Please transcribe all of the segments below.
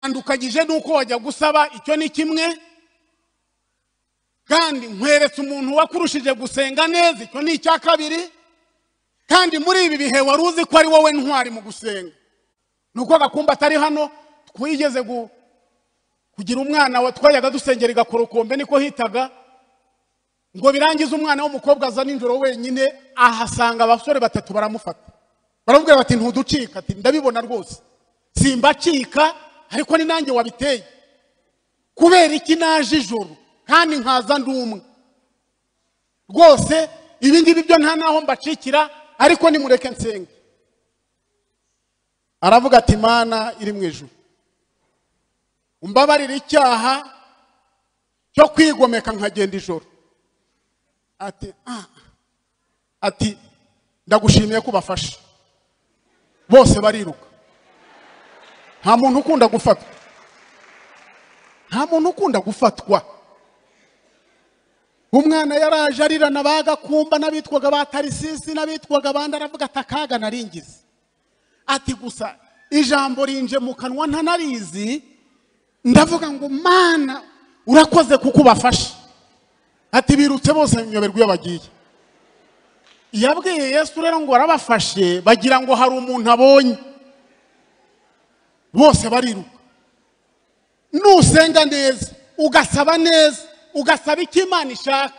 andukagije nuko wajya gusaba icyo ni kimwe kandi nkweretse umuntu wakurushije gusenga neza icyo ni icya kabiri kandi muri ibi bihe wari uzi ko ari wowe ntwari mu gusenga nuko Gakumba atari hano twigeze kugira umwana wa twayaga dusengera igakorokombe niko hitaga ngo birangize umwana w'umukobwa aza ninjoro wenyine ahasanga abasore batatu baramufata baramubwira bati ntuducika ati ndabibona rwose simbacika ariko ni nanjye wabiteye kubera iki naje ijoro kandi nkaza ndumwe rwose ibi ngibi byo nta naho mbacikira ariko nimureke nsenge aravuga ati Mana iri mu ijuru umbabarira icyaha cyo kwigomeka nkagenda ijoro ati ndagushimiye ko bafashe bose bariruka nta muntu ukunda gufatwa umwana yaraje arirana bagakumba n'abitwaga batarisisi n'abitwaga abandi aravuga atakaga naringize ati gusa ijambo rinje mu kanwa ntanarizi ndavuga ngo Mana urakoze kuko ubafashe ati birutse bose nyoberwa iyo bagiye yabwiye Yesu rero ngo arabafashe bagira ngo hari umuntu abonye bose bariruka nusenga neza ugasaba neza ugasaba icyo Imana ishaka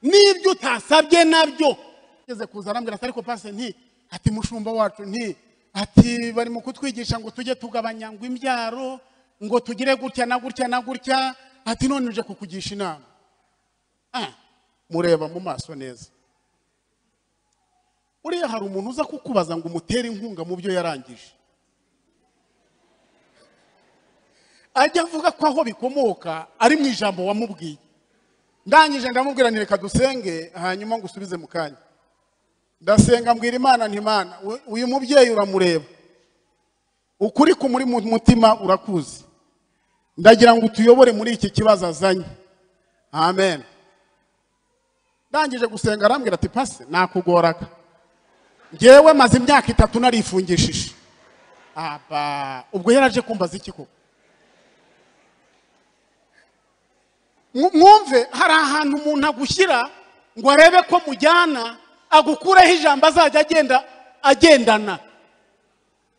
n'ibyo utasabye nabyo ngeze kuza arambwira ariko pase nti ati mushumba wacu nti ati bari mu kutwigisha ngo tujye tugabanya ngo imbyaro ngo tugire gutya na gutya na gutya ati none uje kukugisha inama mureba mu maso neza uriya hari umuntu uza kukubaza ngo umutere inkunga mu byo yarangije ajya avuga ko aho bikomoka ari mu ijambo wamubwiye ndangije ndamubwira nireka dusenge hanyuma ngo usubize mu kanya ndasenga mbwira Imana nti Mana uyu mubyeyi uramureba ukuri ku muri mutima urakuzi ndagira ngo utuyobore muri iki kibazo azanye amen ndangije gusenga arambwira ati pase nakugoraga ngewe maze imyaka 3 narifungishije ubwo yaraje kumbaza iki koko mwumve hari ahantu umuntu agushyira ngo arebe ko mujyana agukureho ijambo azajya agendana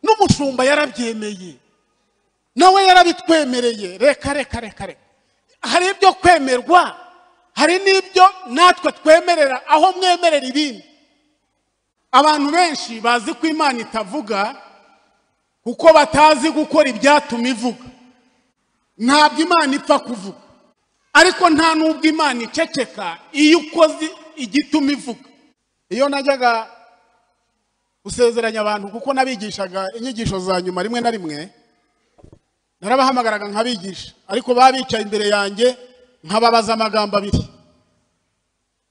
n'umushumba yarabyemeye nawe yarabitwemereye reka hari ibyo kwemerwa hari n'ibyo natwe twemerera aho mwemerera ibindi abantu benshi bazi ko Imana itavuga kuko batazi gukora ibyatuma ivuga ntabwo Imana ipfa kuvuga ariko nta nubwo Imana iceceka iyo ukoze igituma ivuga iyo najyaga gusezeranya abantu kuko nabigishaga inyigisho za nyuma rimwe na rimwe narabahamagaraga nkabigisha ariko babicaye imbere yanjye nkababaza amagambo abiri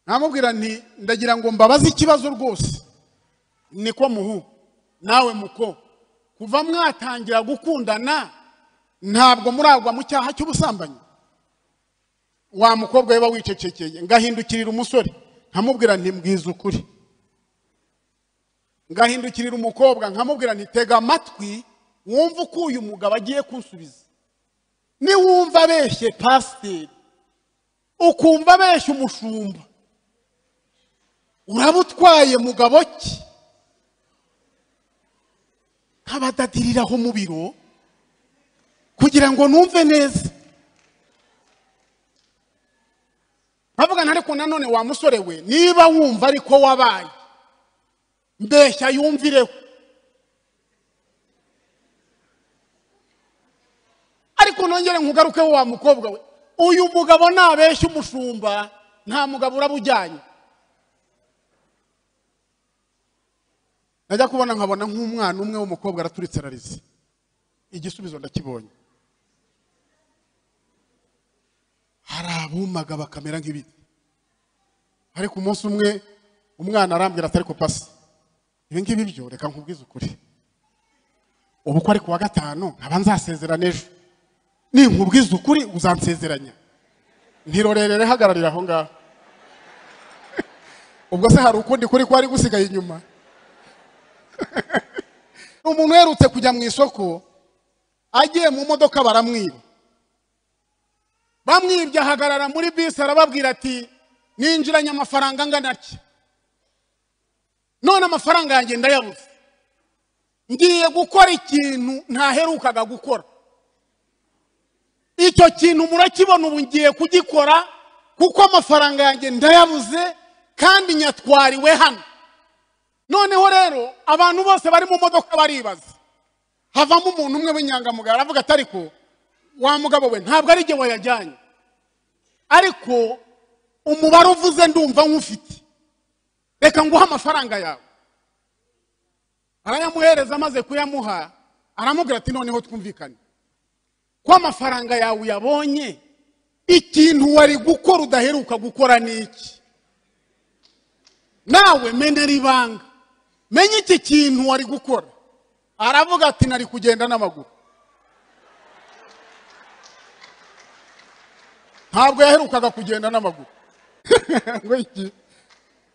namubwira nti ndagira ngo mbabaze ikibazo rwose niko muhu nawe muko kuva mwatangira gukundana ntabwo muragwa mu cyaha cy'ubusambanyi wa mukobwa we wicecekeye ngahindukirira umusore nkamubwira nti mbwiza ukuri ngahindukirira umukobwa nkamubwira nti tega amatwi wumva uko uyu mugabo agiye kunsubiza ni wumva abeshye pasiteri ukumva abeshye umushumba urabutwaye mugabo ki nkabadadiriraho mu biro kugira ngo numve neza bavuga ntariko nanone wa musore we niba wumva ariko wabaye mbeshya yumvireho ariko nongere nkugaruke wa mukobwa we uyu mugabo nabeshya umushumba nta mugabo urabujyanye najya kubona nkabona nk'umwana umwe w'umukobwa araturitse ararize igisubizo ndakibonye hari abumaga bakamera nk'ibiti ariko umunsi umwe umwana arambwira atari ko pasi ibi ngibi byo reka nkubwize ukuri ubu ko ari kuwa gatanu nkaba nzasezerana ejo ninkubwize ukuri uzansezeranya ntirorerere hagararira aho ngaho ubwo se hari ukundi kuri ko ari gusigaye inyuma umuntu yerutse kujya mu isoko agiye mu modoka baramwiba. Bamwibye ahagarara muri bisi arababwira ati ninjiranye amafaranga angana atya, none amafaranga yanjye ndayabuze, ngiye gukora ikintu ntaherukaga gukora. Icyo kintu murakibona ubu ngiye kugikora kuko amafaranga yanjye ndayabuze kandi nyatwariwe hano. Noneho rero abantu bose bari mu modoka baribaza, havamo umuntu umwe w'inyangamugayo aravuga ati ariko wa mugabo we ntabwo ari jye wayajyanye, ariko umubare uvuze ndumva nk'ufite, reka nguha amafaranga yawe. Arayamuhereza, amaze kuyamuha aramubwira ati noneho twumvikane ko amafaranga yawe uyabonye, ikintu wari gukora udaheruka gukora niki? Nawe menera ibanga, menye iki kintu wari gukora. Aravuga ati nari kugenda n'amaguru. Ntabwo yaherukaga kugenda n'amaguru.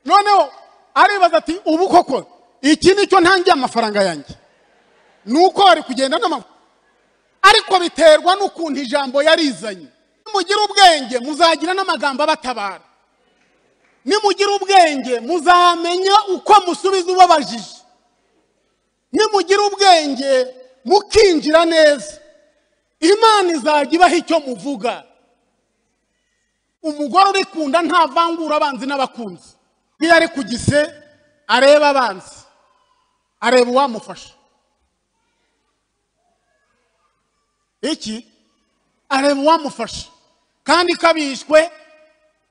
Noneho aribaza ati ubu koko iki nicyo ntangiye amafaranga yanjye, nuko wari kugenda n'amaguru. Ariko biterwa n'ukuntu ijambo yarizanye. Nimugira ubwenge muzagira n'amagambo abatabara. Nimugira ubwenge muzamenya uko musubiza ubabajije. Nimugira ubwenge mukinjira neza, Imana izajya ibaha icyo muvuga. Umugore uri kunda ntavangura abanzi n'abakunzi. Iyo ari ku gise areba abanzi, areba uwamufasha. Iki areba uwamufasha, kandi kabishwe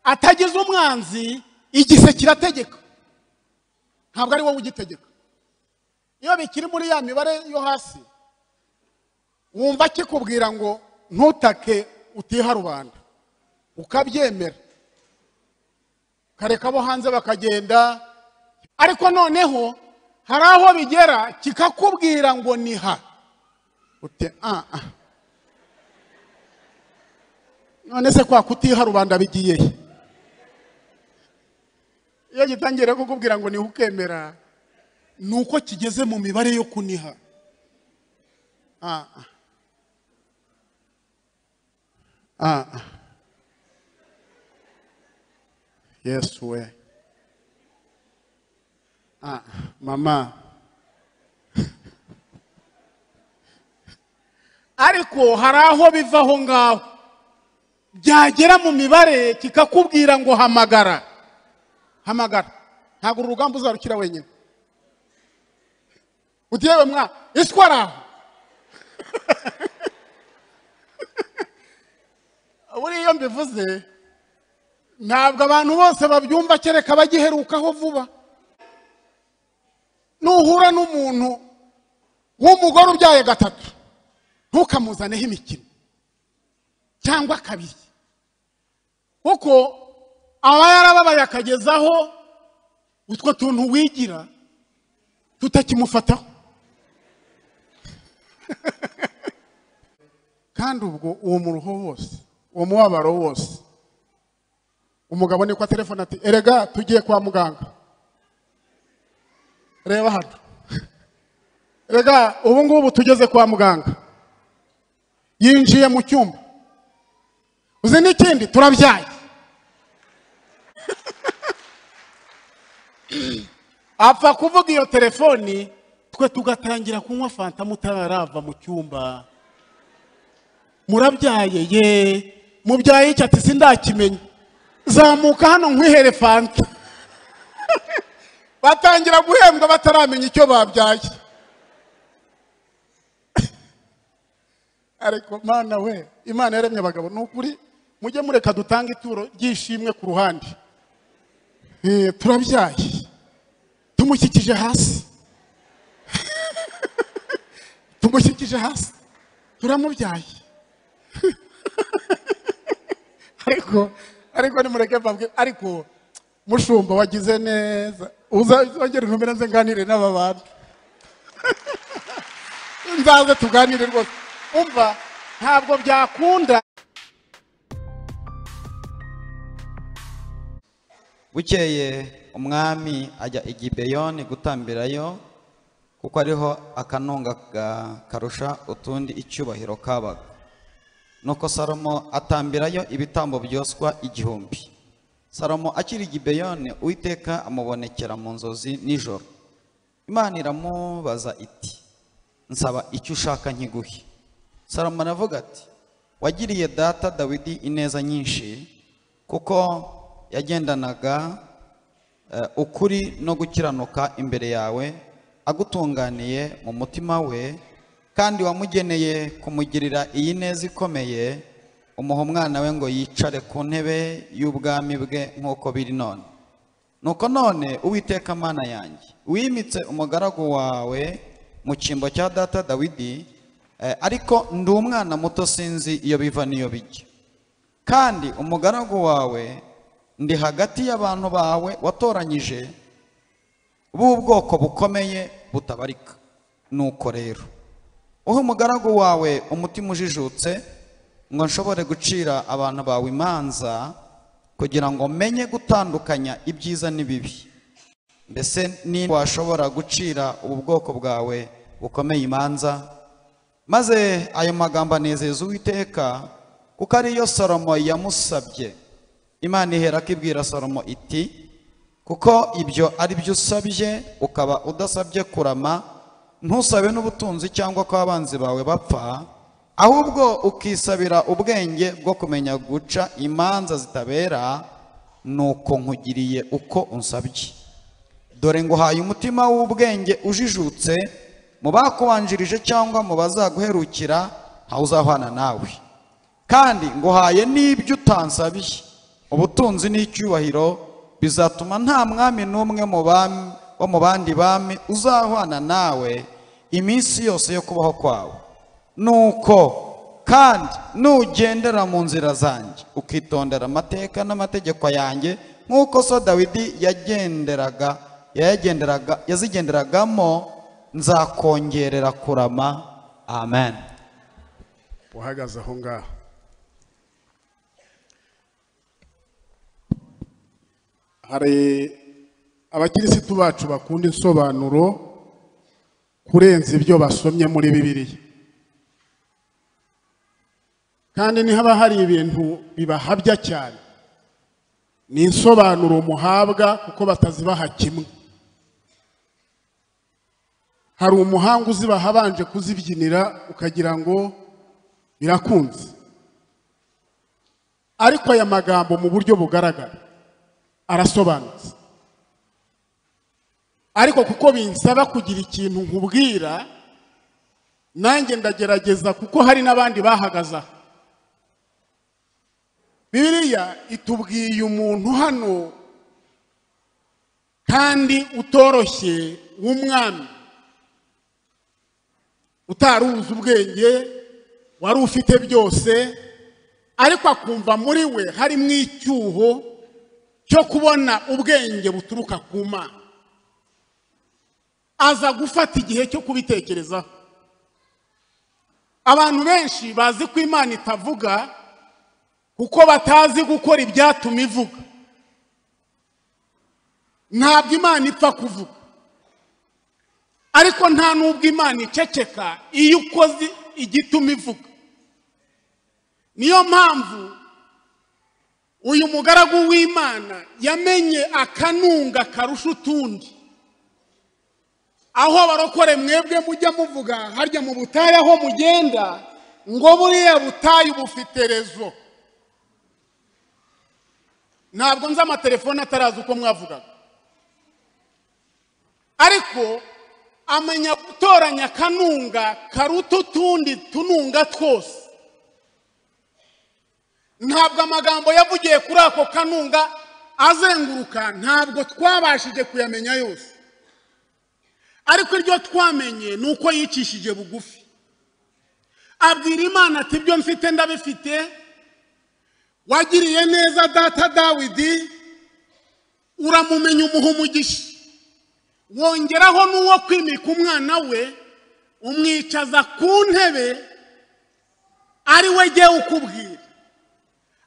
atagize umwanzi igise kirategeka, ntabwo ari wowe ugitegeka. Iyo bikiri muri ya mibare yo hasi wumva kikubwira ngo ntutake utiha rubanda, ukabyemera kareka abo hanze bakagenda. Ariko noneho hari aho bigera kikakubwira ngo niha ute none se kwa kutiha rubanda bigiye he? Iyo gitangira kukubwira ngo niha ukemera, nuko kigeze mu mibare yo kuniha. Yes we. Mama. Ariko hari aho bivaho ngaho byagera mu mibare kikakubwira ngo hamagara. Hamagara. Ntabwo urugamba uzarukira wenyine. Utiyewe mwa iswara. Uri iyo mbivuze ntabwo abantu bose babyumva, kereka bagiherukaho vuba. Nuhura n'umuntu w'umugore ubyaye gatatu, ntukamuzaneho imikino cyangwa kabiri, kuko aba yarababaye akagezaho utwo tuntu wigira tutakimufataho. Kandi ubwo uwo muruho wose, uwo mubabaro wose, umugabo ni kwa telefone ati erega tugiye kwa muganga, reba hano, erega ubu ngubu tugeze kwa muganga. Yinjiye mu cyumba, uzi n'ikindi turabyaye. Apfa kuvuga iyo telefoni, twe tugatangira kunywa fanta mutarava mu cyumba. Murabyaye ye, mubyaye iki? Ati sindakimenya. Zamuka hano nkwihere fanta. Batangira guhembwa bataramenya icyo babyaye. Ariko Mana we, Imana yaremye abagabo n'ukuri, mujye mureka dutanga ituro ryishimwe ku ruhande. Turabyaye, tumushyikije hasi. Tumushyikije hasi, turamubyaye. Ariko nimureke mbabwire, ariko mushumba wagize neza, uzongera intumire nze nganire n'aba bantu. Nzaze tuganire rwose. Umva ntabwo byakunda. Bukeye umwami ajya i Gibeyoni gutambirayo kuko ariho akanunga karusha utundi icyubahiro kabaga. Nuko Salomo atambirayo ibitambo byoswa 1000. Salomo akiri Gibeyoni, Uwiteka amubonekera mu nzozi nijoro. Imana iramubaza iti, nsaba icyo ushaka nkiguhe. Salomo aravuga ati, wagiriye data Dawidi ineza nyinshi, kuko yagendanaga ukuri no gukiranuka imbere yawe, agutunganiye mu mutima we, kandi wamugeneye kumugirira iyi neza ikomeye, umuha umwana we ngo yicare ku ntebe y'ubwami bwe nk'uko biri none. Nuko none Uwiteka Mana yanjye, wimitse umugaragu wawe mu cyimbo cya data Dawidi, ariko ndi umwana muto sinzi iyo biva n'iyo bijya. Kandi umugaragu wawe ndi hagati y'abantu bawe watoranyije b'ubwoko bukomeye butabarika. Nuko rero uhe umugaragu wawe umutima ujijutse, ngo nshobore gucira abantu bawe imanza, kugira ngo menye gutandukanya ibyiza n'ibibi. Mbese ni washobora gucira ubu bwoko bwawe bukomeye imanza? Maze ayo magambo anezeza Uwiteka, kuko ariyo Salomo yamusabye. Imana iherako ibwira Salomo iti, kuko ibyo ari byo usabye, ukaba udasabye kurama, ntusabe n'ubutunzi cyangwa ko abanzi bawe bapfa, ahubwo ukisabira ubwenge bwo kumenya guca imanza zitabera, nuko nkugiriye uko unsabye. Dore nguhaye umutima w'ubwenge ujijutse, mu bakubanjirije cyangwa mu bazaguherukira ntawe uzahwana nawe. Kandi nguhaye n'ibyo utansabiye, ubutunzi n'icyubahiro, bizatuma nta mwami n'umwe wo mu bandi bami uzahwana nawe iminsi yose yo kubaho kwawe. Nuko kandi nugendera mu nzira zanjye, ukitondera amateka n'amategeko yanjye, nk'uko so Dawidi yazigenderagamo, nzakongerera kurama. Amen. Uhagaze aho ngaho, hari abakirisitu bacu bakunda insobanuro kurenza ibyo basomye muri Bibiliya, kandi nihaba hari ibintu bibahabya cyane, ni insobanuro muhabwa kuko batazibaha kimwe. Hari umuhanga uzibaha abanje kuzibyinira ukagira ngo birakunze, ariko aya magambo mu buryo bugaragara arasobanutse. Ariko kuko binsaba kugira ikintu nkubwira, nanjye ndagerageza, kuko hari n'abandi bahagaza. Bibiliya itubwiye umuntu hano kandi utoroshye w'umwami, utaruzi ubwenge, wari ufite byose, ariko akumva muri we harimo icyuho cyo kubona ubwenge buturuka ku Mana. Aza gufata igihe cyo kubitekerezaho. Abantu benshi bazi ko Imana itavuga kuko batazi gukora ibyatuma ivuga. Ntabwo Imana ipfa kuvuga, ariko nta nubwo Imana iceceka iyo ukoze igituma ivuga. Niyo mpamvu uyu mugaragu w'Imana yamenye akanunga karusha utundi. Aho abarokore mwebwe mujya muvuga harya mu butayu aho mugenda, ngo buriya butayu bufite rezo. Ntabwo nzi amatelefone atarazi uko mwavugaga, ariko amenya gutoranya akanunga karuta utundi tununga twose. Ntabwo amagambo yavugiye kuri ako kanunga azenguruka, ntabwo twabashije kuyamenya yose, ariko iryo twamenye ni uko yicishije bugufi. Abwira Imana ati, ibyo mfite ndabifite, wagiriye neza data Dawidi, uramumenya umuha umugisha, wongeraho n'uwo kwimika umwana we, umwicaza ku ntebe, ari we jye ukubwira.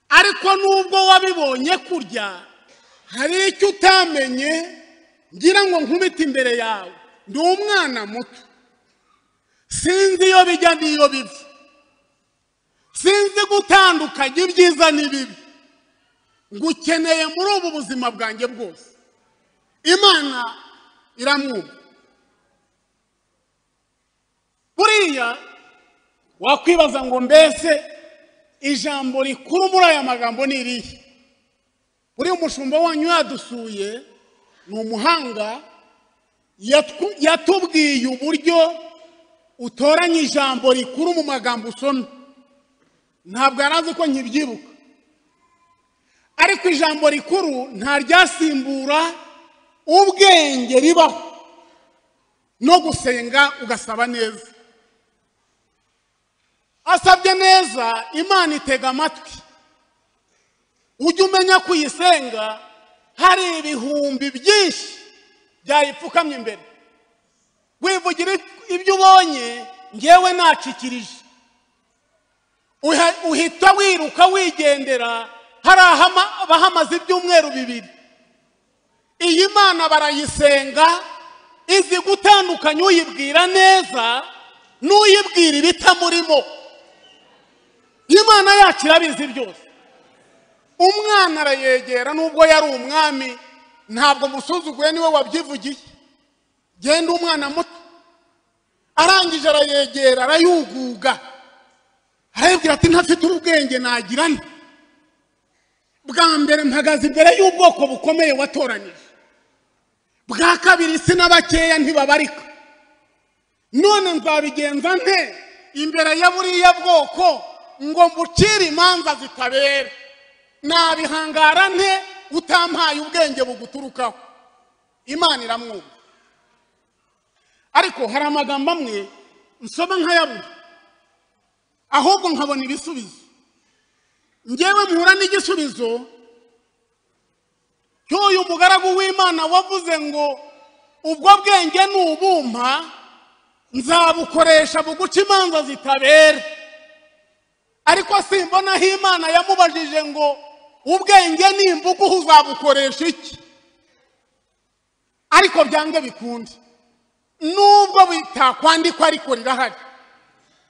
Ariko nubwo wabibonye kurya, hari icyo utamenye ngira ngo nkubite imbere yawe. ndi umwana muto, sinzi iyo bijya n'iyo biva, sinzi gutandukanya ibyiza n'ibibi, ngukeneye muri ubu buzima bwanjye bwose. Imana iramwumva. Buriya wakwibaza ngo mbese ijambo rikuru muri aya magambo ni irihe? Buriya umushumba wanyu yadusuye ni umuhanga, yatubwiye uburyo utoranya ijambo rikuru mu magambo usoma. Ntabwo yarazi ko nkibyibuka, ariko ijambo rikuru nta ryasimbura ubwenge ribaho no gusenga ugasaba neza. Asabye neza Imana itega amatwi. Ujye umenya kuyisenga hari ibihumbi byinshi byayipfukamye imbere. Wivugira ibyo ubonye ngewe nacikirije, uhita wiruka wigendera, hari abahamaze ibyumweru bibiri. Iyi Mana barayisenga, izi gutandukanya uyibwira neza n'uyibwira ibitamurimo. Imana yacu irabizi byose. Umwana arayegera, nubwo yari umwami ntabwo musuzuguye, niwe wabyivugiye. Genda umwana muto, arangije arayegera, arayuguga, arayibwira ati ntafite ubwenge nagira nte? Bwa mbere mpagaze imbere y'ubwoko bukomeye watoranije, bwa kabiri sinabakeya ntibabarika, none nzabigenza nte imbere ya buriya bwoko ngo mbucire imanza zitabera? Nabihangara nte utampaye ubwenge buguturukaho? Imana iramwumva. Ariko hari amagambo amwe nsoma nkayabura, ahubwo nkabona ibisubizo. Ngewe mpura n'igisubizo cy'uyu mugaragu w'Imana wavuze ngo ubwo bwenge n'ubumpa nzabukoresha buguca imanza zitabera. Ariko simbona aho Imana yamubajije ngo ubwenge nimbuguha uzabukoresha iki? Ariko byange bikunde, nubwo bitakwandikwa ariko rirahari.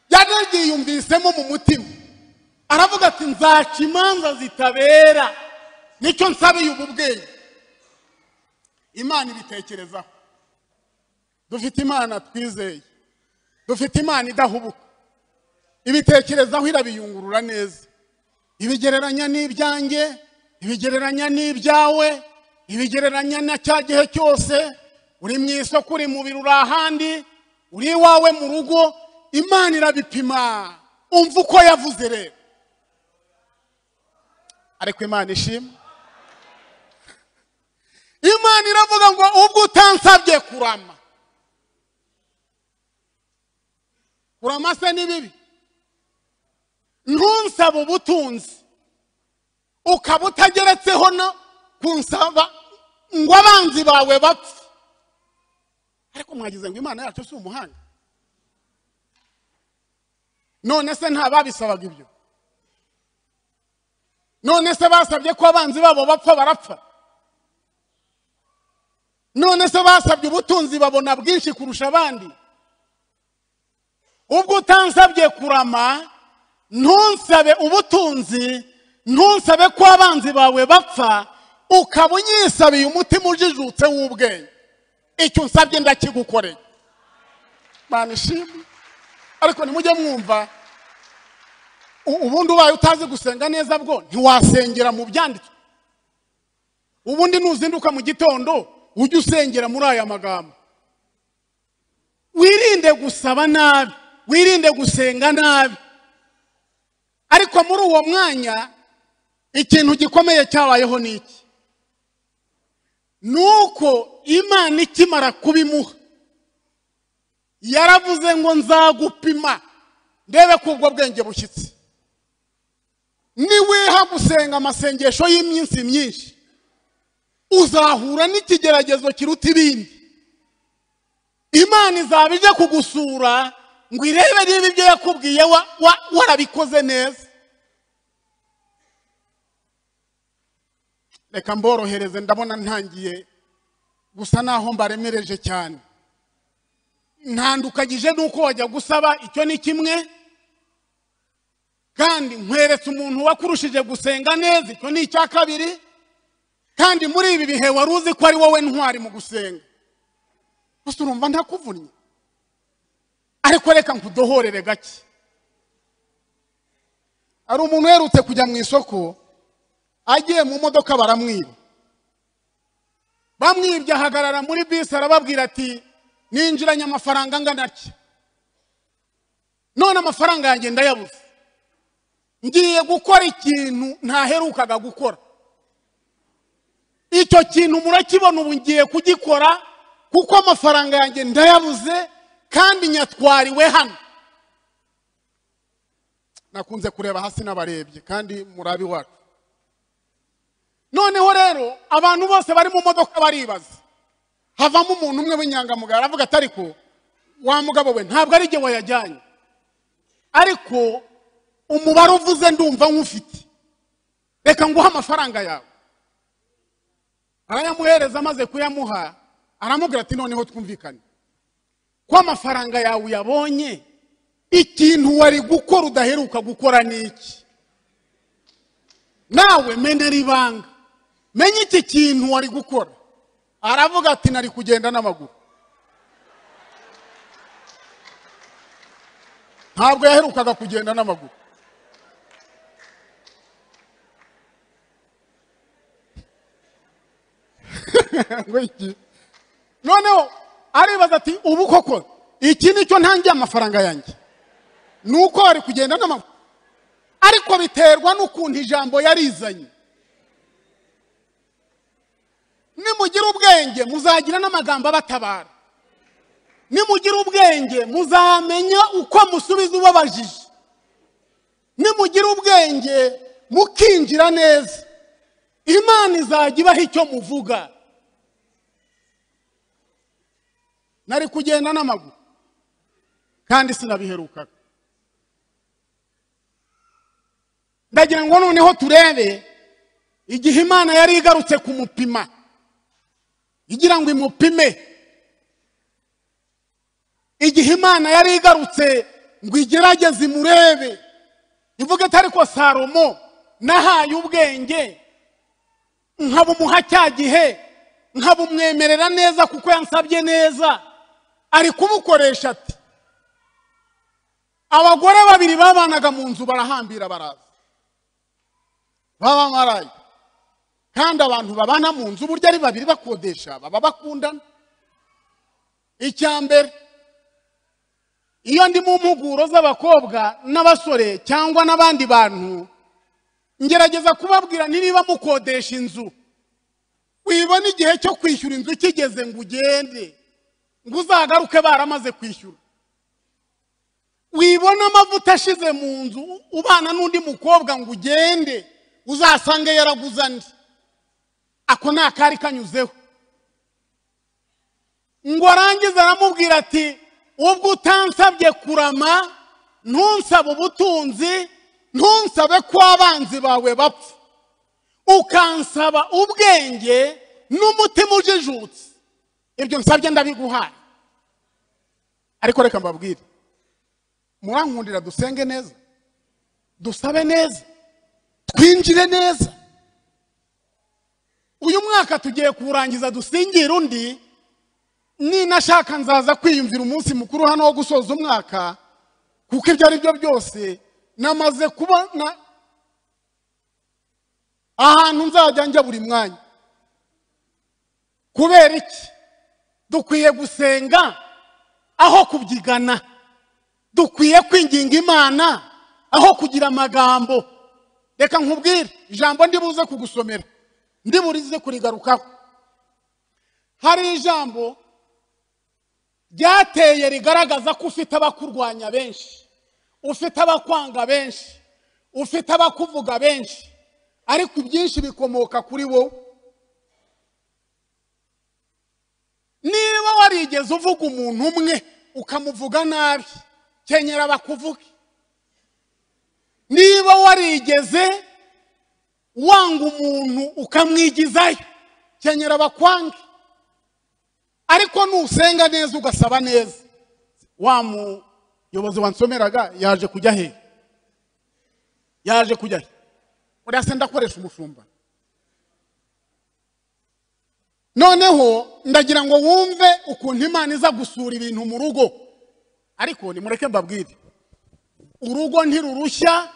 Yanaryiyumvisemo mu mutima, aravuga ati nzaca imanza zitabera, nicyo nsabiye ubu bwenge. Imana ibitekerezaho. Dufite Imana twizeye, dufite Imana idahubuka, ibitekerezaho irabiyungurura neza, ibigereranya n'ibyanjye, ibigereranya n'ibyawe, ibigereranya na cya gihe cyose. Uri mu isoko, uri mu biro, uri ahandi, uri iwawe mu rugo, Imana irabipima. Umva uko yavuze rero. Ariko Imana ishimwe. Imana iravuga ngo ubwo utansabye kurama. Kurama se ni bibi? Ntunsaba ubutunzi ukaba utageretseho no kunsaba ngo abanzi bawe bapfe. Ariko mwagize ngo Imana yacu si umuhanga? None se nta babisabaga ibyo? None se basabye ko abanzi babo bapfa barapfa? None se basabye ubutunzi babona bwinshi kurusha abandi? Ubwo utansabye kurama, ntunsabe ubutunzi, ntunsabe ko abanzi bawe bapfa, ukaba unyisabiye umutima ujijutse w'ubwenge, icyo unsabye ndakigukoreye. Imana ishimwe. Ariko nimujye mwumva, ubundi ubaye utazi gusenga neza bwo ntiwasengera mu byanditswe. Ubundi nuzinduka mu gitondo ujye usengera muri aya magambo. Wirinde gusaba nabi, wirinde gusenga nabi. Ariko muri uwo mwanya ikintu gikomeye cyabayeho ni iki? Nuko Imana ikimara kubimuha yaravuze ngo nzagupima ndebe ko ubwo bwenge bushyitse. Niwiha gusenga amasengesho y'iminsi myinshi, uzahura n'ikigeragezo kiruta ibindi. Imana izabije kugusura ngo irebe niba ibyo yakubwiye warabikoze neza. Reka mborohereze, ndabona ntangiye gusa naho mbaremereje cyane. ntandukagije nuko wajya gusaba, icyo ni kimwe. Kandi nkweretse umuntu wakurushije gusenga neza, icyo ni icya kabiri. Kandi muri ibi bihe wari uzi ko ari wowe ntwari mu gusenga. Gusa urumva ntakuvunnye. Ariko reka nkudohorere gake. Ari umuntu uherutse kujya mu isoko, agiye mu modoka baramwiba. Bamwibye ahagarara muri bisi arababwira ati ninjiranye amafaranga angana atya. None amafaranga yanjye ndayabuze. Ngiye gukora ikintu ntaherukaga gukora. Icyo kintu murakibona ubu ngiye kugikora kuko amafaranga yanjye ndayabuze kandi nyatwariwe hano. Nakunze kureba hasi n'abarebye kandi murabi wacu. Noneho rero abantu bose bari mu modoka baribaza. Havamo umuntu umwe w'inyangamugayo aravuga ati ariko wa mugabo we ntabwo ari jye wayajyanye. Ariko umubare uvuze ndumva nk'ufite. Reka nguha amafaranga yawe. Arayamuhereza amaze kuyamuha, aramubwira ati noneho twumvikane. Ko amafaranga yawe uyabonye, ikintu wari gukora udaheruka gukora niki? Nawe menera ibanga. Menye iki kintu wari gukora. Aravuga ati nari kugenda n'amaguru. Ntabwo yaherukaga kugenda n'amaguru. Noneho aribaza ati ubu koko iki nicyo ntangiye amafaranga yanjye. Nuko ari kugenda n'amaguru. Ariko biterwa n'ukuntu ijambo yarizanye. Nimugira ubwenge muzagira n'amagambo abatabara. Nimugira ubwenge muzamenya uko musubiza ubabajije. Nimugira ubwenge mukinjira neza, Imana izajya ibaha icyo muvuga. Nari kugenda n'amaguru kandi sinabiherukaga. Ndagira ngo noneho turebe igihe Imana yari igarutse kumupima, igira ngo imupime. Igihe Imana yari igarutse ngo igerageze imurebe, ivuga ati ariko Salomo nahaye ubwenge nkabumuha cya gihe, nkabumwemerera neza kuko yansabye neza, ari kubukoresha ati. Abagore babiri babanaga mu nzu barahambira baraza. Baba marayi. Kandi abantu babana mu nzu burya ari babiri bakodesha baba bakundana. Icyambere, iyo ndi mu mpuguro z'abakobwa n'abasore cyangwa n'abandi bantu, ngerageza kubabwira niba mukodesha inzu, wibona igihe cyo kwishyura inzu kigeze ngo ugende, ngo uzagaruke baramaze kwishyura. Wibona amavuta ashize mu nzu ubana n'undi mukobwa ngo ugende, uzasange yaraguze andi. Ako ni akari kanyuzeho. Ngo arangiza aramubwira ati ubwo utansabye kurama, ntunsabe ubutunzi, ntunsabe ko abanzi bawe bapfa, ukansaba ubwenge n'umutima ujijutse, ibyo nsabye ndabiguhaye. Ariko reka mbabwire, murankundira dusenge neza, dusabe neza, twinjire neza. Uyu mwaka tugiye kurangiza dusingira undi. Ninashaka nzaza kwiyumvira umunsi mukuru hano wo gusoza umwaka, kuko ibyo ari byo byose namaze kubona ahantu nzajya njya buri mwanya. Kubera iki? Dukwiye gusenga aho kubyigana. Dukwiye kwinginga Imana aho kugira amagambo. Reka nkubwire ijambo ndibuze kugusomera, ndiburize kurigarukaho. Hari ijambo ryateye rigaragaza ko ufite abakurwanya benshi, ufite abakwanga benshi, ufite abakuvuga benshi, ariko ibyinshi bikomoka kuri wowe. Niba warigeze uvuga umuntu umwe ukamuvuga nabi, kenyera bakuvuge. Niba warigeze wanga umuntu ukamwigizayo, kenyera bakwange. Ariko nusenga neza ugasaba neza, wa muyobozi wansomeraga yaje kujya he? Yaje kujya he? Uriya se ndakoresha umushumba. Noneho ndagira ngo wumve ukuntu Imana iza gusura ibintu mu rugo. Ariko nimureke mbabwire, urugo ntirurushya,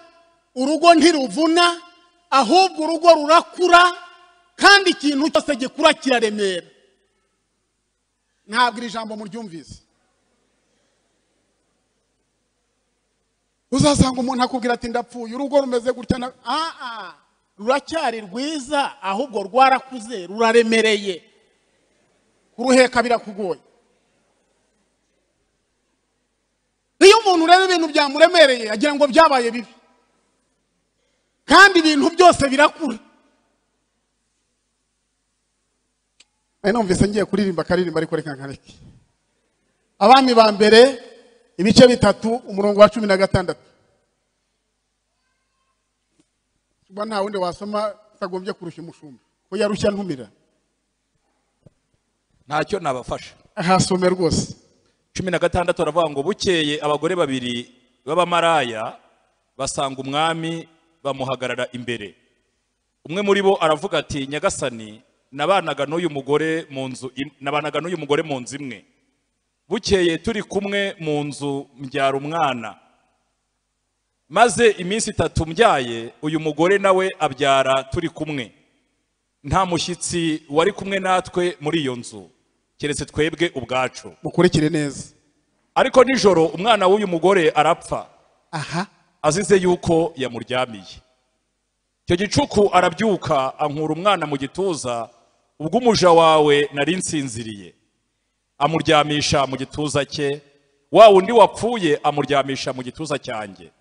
urugo ntiruvuna, ahubwo urugo rurakura, kandi ikintu cyose gikura kiraremera. Ntabwo iri jambo muryumvise. Uzasanga umuntu akubwira ati ndapfuye, urugo rumeze gutya na ruracyari rwiza, ahubwo rwarakuze, ruraremereye. Kuruheka birakugoye. Iyo umuntu rero ibintu byamuremereye agira ngo byabaye bibi, kandi ibintu byose birakura. Numvise ngiye kuririmba karirimba ariko reka nkareke. Abami ba mbere ibice 3 umurongo wa 16. Suba nta wundi wasoma tagombye kurushya umushumba ko yarushya ntumira. Ntacyo nabafasha. Ahasome rwose. 16 aravuga ngo bukeye abagore babiri b'abamaraya basanga umwami bamuhagarara imbere. Umwe muri bo aravuga ati nyagasani, nabanaga n'uyu mugore mu nzu imwe. Bukeye turi kumwe mu nzu mbyara umwana. Maze iminsi 3 mbyaye, uyu mugore nawe abyara turi kumwe. Nta mushyitsi wari kumwe natwe muri iyo nzu, keretse twebwe ubwacu. Mukurikire neza. Ariko nijoro umwana w'uyu mugore arapfa. Azize yuko yamuryamiye. Icyo gicuku arabyuka ankura umwana mu gituza, ubwo umuja wawe nari nsinziriye. Amuryamisha mu gituza cye, wa wundi wapfuye amuryamisha mu gituza cyanjye.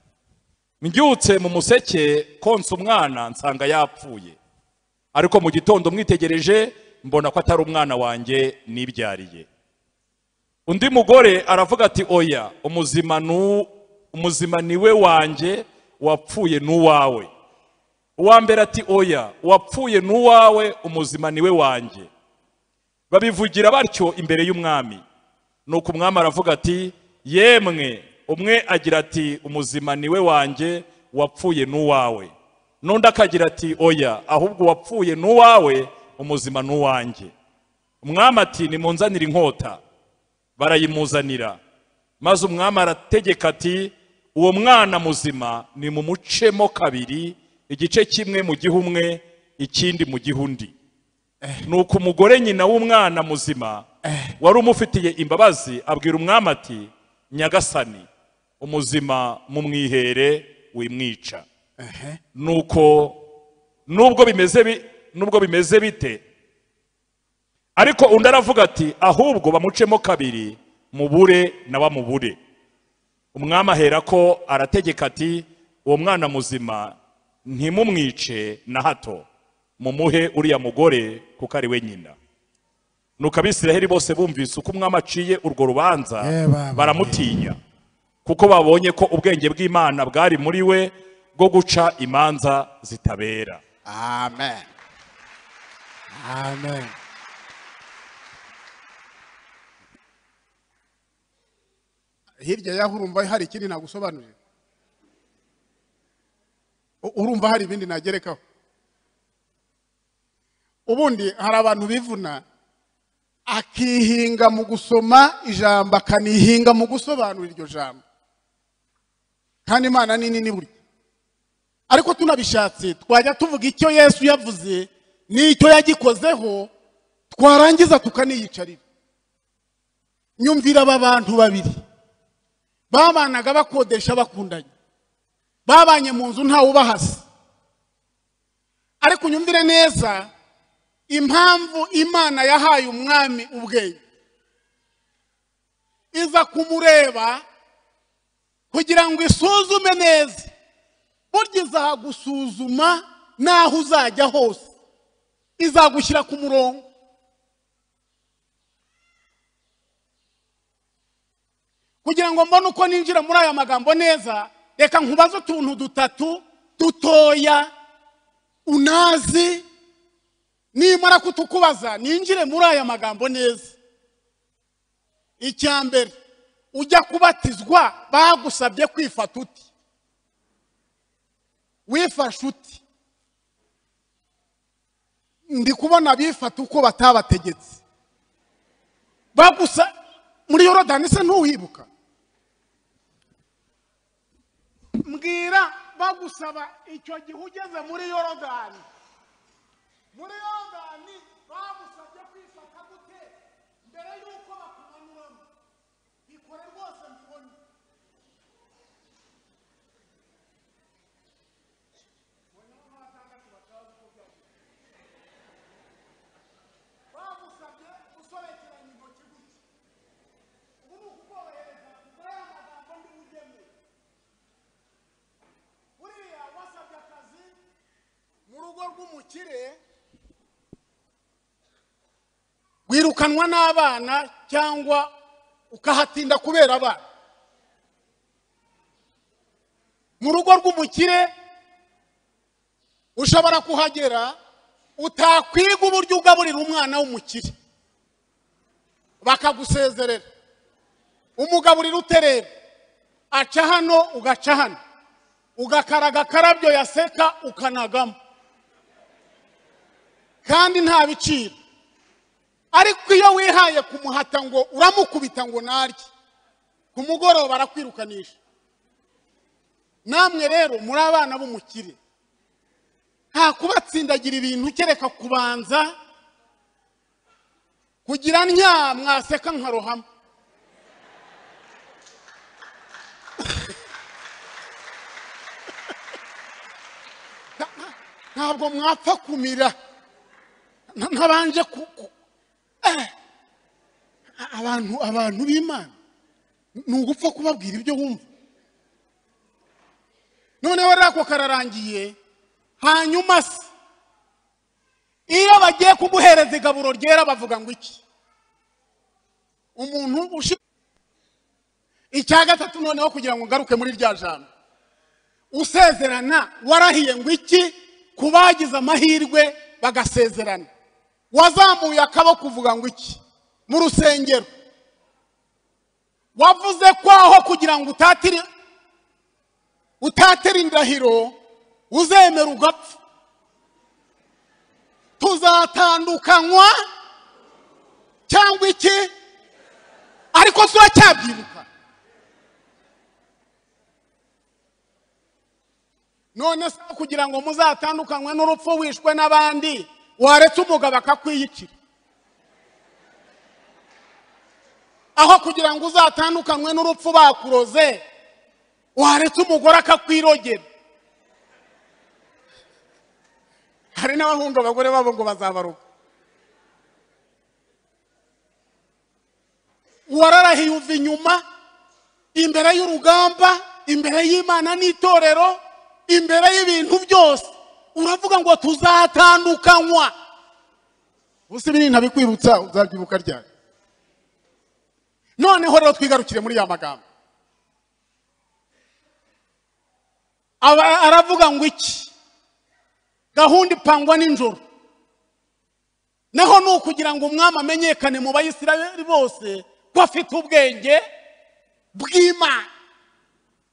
Mbyutse mu museke konsa umwana nsanga yapfuye. Ariko mu gitondo mwitegereje mbona ko atari umwana wanjye nibyariye. Undi mugore aravuga ati oya, umuzima niwe wanjye, wapfuye n'uwawe. Uwa mbere ati oya, wapfuye n'uwawe, umuzima niwe wanjye. Babivugira batyo imbere y'umwami. Nuko umwami aravuga ati yemwe. Umwe agira ati umuzima niwe wanjye, wapfuye n'uwawe. N'undi akagira ati oya, ahubwo wapfuye n'uwawe, umuzima n'uwanjye. Umwami ati nimunzanire inkota. Barayimuzanira. Maze umwami arategeka ati uwo mwana muzima ni mumucemo kabiri, igice kimwe mu gihe umwe, ikindi mu gihe undi. Nuko umugore nyina w'umwana muzima wari umufitiye imbabazi abwira umwami ati nyagasani, umuzima mumwihere wimwica. Nuko nubwo bimeze bite, ariko undi aravuga ati ahubwo bamucemo kabiri, mubure na bamubure. Umwami aherako arategeka ati uwo mwana muzima ntimumwice na hato, mumuhe uriya mugore kuko ari we nyina. Nuko Abisiraheli bose bumvise uko umwami aciye urwo rubanza baramutinya, kuko babonye ko ubwenge bw'Imana bwari muri we bwo guca imanza zitabera. Amen. Amen. Hirya yaho urumva hari ikindi nagusobanurira? Urumva hari ibindi nagerekaho? Ubundi hari abantu bivuna akihinga mu gusoma ijambo, akanihinga mu gusobanura iryo jambo, kandi Imana nini ni buri. Ariko tunabishatse twajya tuvuga icyo Yesu yavuze n'icyo yagikozeho, twarangiza tukaniyicarira. Nyumvira aba bantu babiri babanaga bakodesha bakundanye, babanye mu nzu ntawe ubahase. Ariko nyumvire neza impamvu Imana yahaye umwami ubwenge. Iza kumureba kugira ngo isuzume neza. Burya izagusuzuma naho uzajya hose, izagushyira ku murongo. Kugira ngo mbone uko ninjira muri aya magambo neza, reka nkubaze utuntu dutatu dutoya unazi, nimara kutukubaza ninjire muri aya magambo neza. Icyambere, ujya kubatizwa bagusabye kwifata uti? Wifashe uti? Ndi kubona bifata uko batabategetse. Bagusa muri Yorodani se ntuwibuka? Mbwira bagusaba icyo gihe ugeze muri Yorodani. Muri Yorodani bagusabye kwifata gute mbere yuko bakumanuramo? Bikore rwose mbibone. Bagusabye gusobekeranya intoki gute? Ubu ni ukuborohereza kubera amagambo ndi bugeme. Buriya wasabye akazi mu rugo rw'umukire, wirukanwa n'abana cyangwa ukahatinda kubera abana. Mu rugo rw'umukire ushobora kuhagera utakwiga uburyo ugaburira umwana w'umukire, bakagusezerera. Umugaburira uterera, aca hano ugaca hano, ugakaraga karabyo yaseka ukanagamo, kandi nta biciro. Ariko iyo wihaye kumuhata ngo uramukubita ngo narye, ku mugoroba arakwirukanisha. Namwe rero muri abana b'umukire, nta kubatsindagira ibintu kereka kubanza kugira ntya mwaseka nkarohama. Ntabwo mwapfa kumira ntabanje abantu b'Imana ni ugupfa kubabwira ibyo wumva. Noneho rako kararangiye, hanyuma se iyo bagiye kuguhereza igaburo ryera bavuga ngo iki? Umuntu icya gatatu noneho kugira ngo ngaruke muri rya jambo, usezerana warahiye ngo iki? Kubagiza amahirwe bagasezerana, wazamuye akaboko kuvuga ngo iki? Mu rusengero wavuze ko aho kugira ngo utatira indahiro uzemera ugapfa, tuzatandukanywa cyangwa iki? Ariko turacyabyibuka. None se kugira ngo muzatandukanywe n'urupfu wishwe n'abandi, waretse umugabo akakwiyicira? Aho kugira ngo uzatandukanywe n'urupfu bakuroze, waretse umugore akakwirogera? Hari n'abahunga abagore babo ngo bazabaruka. Wararahiye uva inyuma, imbere y'urugamba, imbere y'Imana n'itorero, imbere y'ibintu byose, uravuga ngo tuzatandukanywa. Usi bini ntabikwibutsa uzabyibuka ryari? Noneho rero twigarukire muri ya magambo. Aravuga ngo iki? Gahunda ipangwa n'injoro. Naho nukugira ngo umwami amenyekane mu Bayisirayeli bose ko afite ubwenge bw'Imana.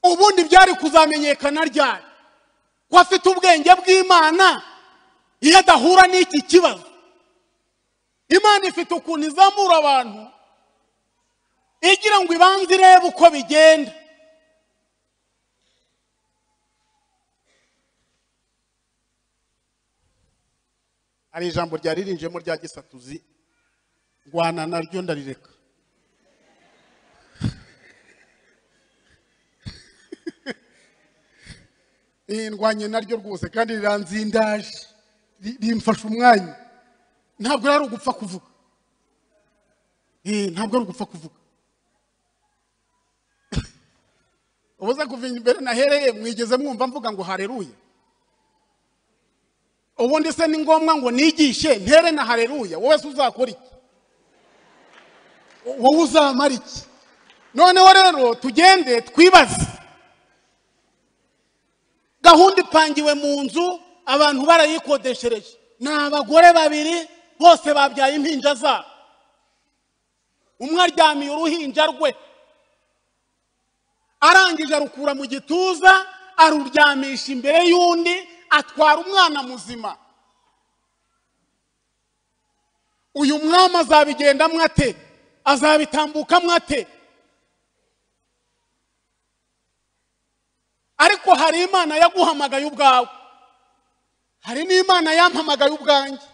Ubundi byari kuzamenyekana ryari ko afite ubwenge bw'Imana iyo adahura n'iki kibazo? Imana ifite ukuntu izamura abantu igira ngo ibanze irebe uko bigenda. Ari ijambo ryaririnjemo rya gisatuzi, ngwana naryo ndarireka. Ndwanye naryo rwose kandi riranzindaje, rimfasha umwanya. Ntabwo ari ugupfa kuvuga. Ntabwo ari ugupfa kuvuga. Ubuze kuva imbere nahereye mwigeze mwumva mvuga ngo haleluya? Ubundi se ni ngombwa ngo nigishe ntere na haleluya? Wowe se uzakora iki? Wowe uzamara iki? Noneho rero tugende twibaze. Gahunda ipangiwe mu nzu, abantu barayikodeshereje. Ni abagore babiri bose babyaye impinja zabo. Umwe aryamiye uruhinja rwe, arangije arukura mu gituza aruryamisha imbere y'undi atwara umwana muzima. Uyu mwami azabigendamwo ate? Azabitambukamo ate? Ariko hari Imana yaguhamagaye ubwawe, hari n'Imana yampamagaye ubwanjye.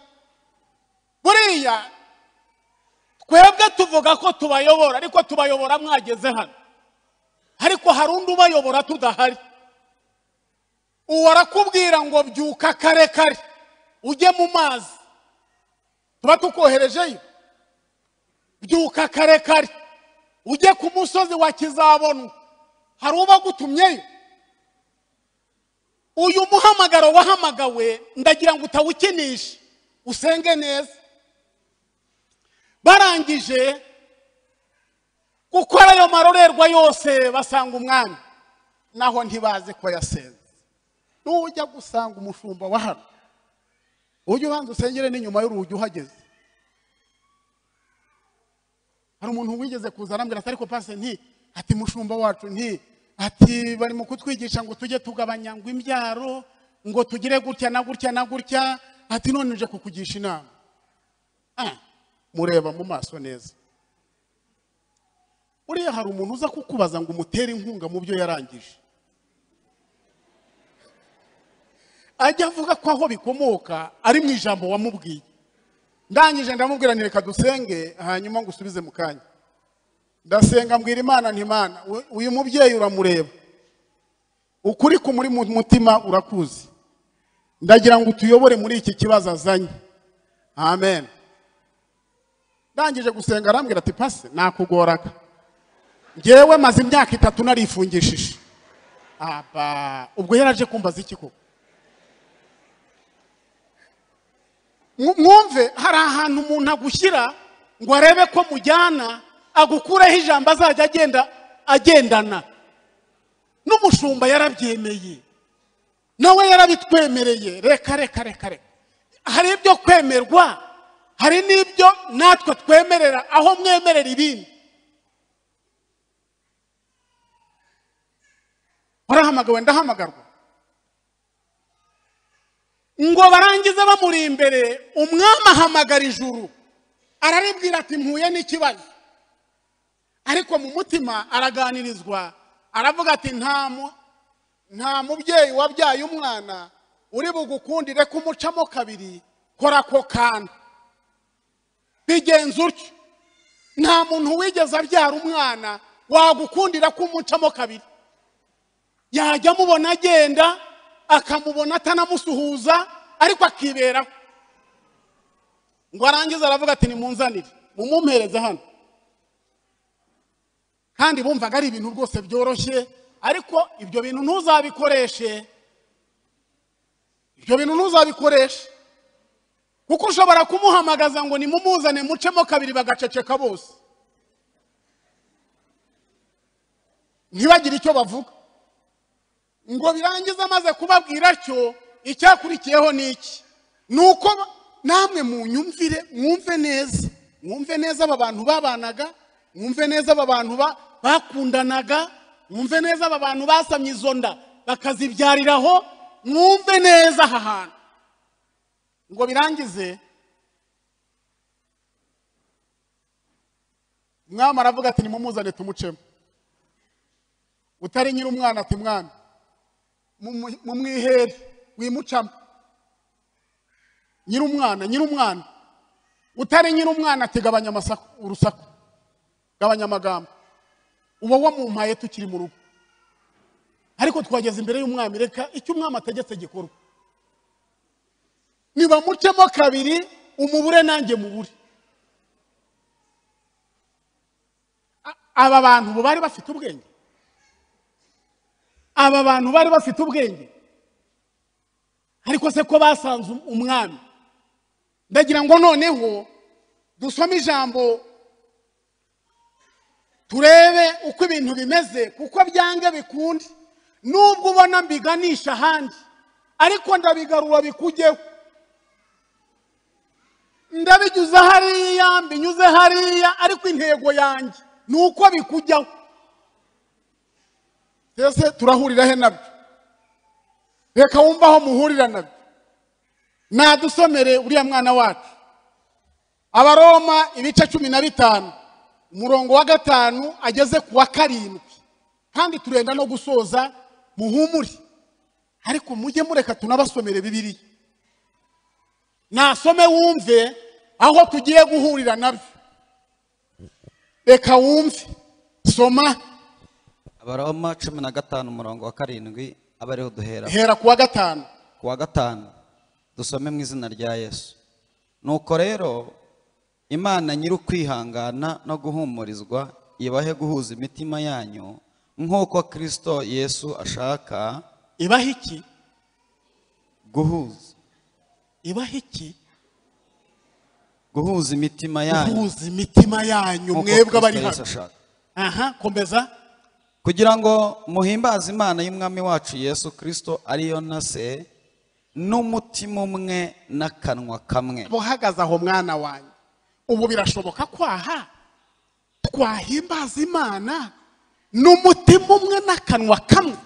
Buriya twebwe tuvuga ko tubayobora, ariko tubayobora mwageze hano, ariko hari undi ubayobora tudahari. Uwo arakubwira ngo byuka kare kare ujye mu mazi, tuba tukoherejeyo. Byuka kare kare ujye ku musozi wa Kizabonwa, hari uba gutumyeyo. Uyu muhamagaro wahamagawe ndagira ngo utawukinisha, usenge neza. Barangije gukora ayo marorerwa yose basanga umwami, naho ntibazi ko yasenze. Nujya gusanga umushumba wa hano, ujye ubanza usengere n'inyuma y'urugi uhageze. Hari umuntu wigeze kuza arambwira ati ariko pase nti ati mushumba wacu nti ati bari mu kutwigisha ngo tujye tugabanya ngo imbyaro, ngo tugire gutya na gutya na gutya, ati none nje kukugisha inama. Mureba mu maso neza. Uriya hari umuntu uza kukubaza ngo umutere inkunga mu byo yarangije, ajya avuga ko aho bikomoka ari mu ijambo wamubwiye. Ndangije ndamubwira nti reka dusenge hanyuma ngo usubize mu kanya. Ndasenga mbwira Imana nti Imana, uyu mubyeyi uramureba, ukuri ku muri mutima urakuzi, ndagira ngo utuyobore muri iki kibazo azanye. Amen. Ndangije gusenga arambwira ati pase nakugoraga, ngewe maze imyaka 3 narifungishije. Ubwo yaraje kumbaza iki koko? Mwumve, hari ahantu umuntu agushyira ngo arebe ko mujyana, agukureho ijambo azajya agendana. N'umushumba yarabyemeye, nawe yarabitwemereye. Reka reka reka reka, hari ibyo kwemerwa, hari n'ibyo natwe twemerera aho mwemerera ibindi. Warahamagawe ndahamagarwa ngo barangize bamuri imbere. Umwami ahamagara ijuru araribwira ati mpuye n'ikibazo, ariko mu mutima araganirizwa. Aravuga ati nta mubyeyi wabyaye umwana uri bugukundire kumucamo kabiri, kora ko kana bigenza utyo. Nta muntu wigeze abyara umwana wagukundira kumucamo kabiri. Yajya mubona agenda akamubona atanamusuhuza, ariko akiberaho. Ngo arangiza aravuga ati nimunzanire mumumpereze hano. Kandi bumvaga ari ibintu rwose byoroshye, ariko ibyo bintu ntuzabikoreshe, ibyo bintu ntuzabikoreshe, kuko ushobora kumuhamagaza ngo nimumuzane mucemo kabiri bagaceceka bose, ntibagire icyo bavuga. Ngo birangize amaze kubabwira cyo, icyakurikiyeho niki? Nuko namwe munyumvire, mwumve neza aba bantu babanaga, mwumve neza aba bantu bakundanaga, mwumve neza aba bantu basamye izo nda bakazibyariraho, mwumve neza aha hantu. Ngo birangize umwami aravuga ati nimumuzane tumucemo. Utari nyiri umwana ati mwami mumwihere wimucamo. Nyiri umwana utari nyiri umwana ati gabanya urusaku, gabanya amagambo, uba wamumpaye tukiri mu rugo. Ariko twageze imbere y'umwami, reka icyo umwami ategetse gikorwa. Niba mucemo kabiri umubure nanjye mubure. Aba bantu bari bafite ubwenge, aba bantu bari bafite ubwenge, ariko se ko basanze umwami. Ndagira ngo noneho dusome ijambo turebe uko ibintu bimeze, kuko byange bikundi. Nubwo ubona mbiganisha ahandi, ariko ndabigarura bikujyeho. Ndabinyuze hariya, mbinyuze hariya, ariko intego yanjye nuko bikujyaho. Ese turahurira he nabyo? Reka wumva aho muhurira nabyo. Nadusomere uriya mwana wacu. Abaroma ibice 15 umurongo wa 5 ageze ku wa 7. Kandi turenda no gusoza muhumuri. Ariko mujye mureka tunabasomere Bibiliya. Nasome wumve aho tugiye guhurira nabyo. Reka wumve. Soma. Abaroma 15 umurongo wa 7 abariho duhera. Hera ku wa 5. Ku wa 5 dusome mu izina rya Yesu. Nuko rero Imana nyiri kwihangana no guhumurizwa ibahe guhuza imitima yanyu nk'uko Kristo Yesu ashaka. Ibahe iki? Guhuza. Ibahe iki? Guhuza imitima yanyu. Guhuza imitima yanyu mwebwe bari hano. Aha, komeza. Kugira ngo muhimbaze Imana y'umwami wacu Yesu Kristo ariyo na se n'umutima umwe n'akanwa kamwe. Buhagaze aho mwana wanyu. Ubu birashoboka kwaha twahimbaza Imana n'umutima umwe n'akanwa kamwe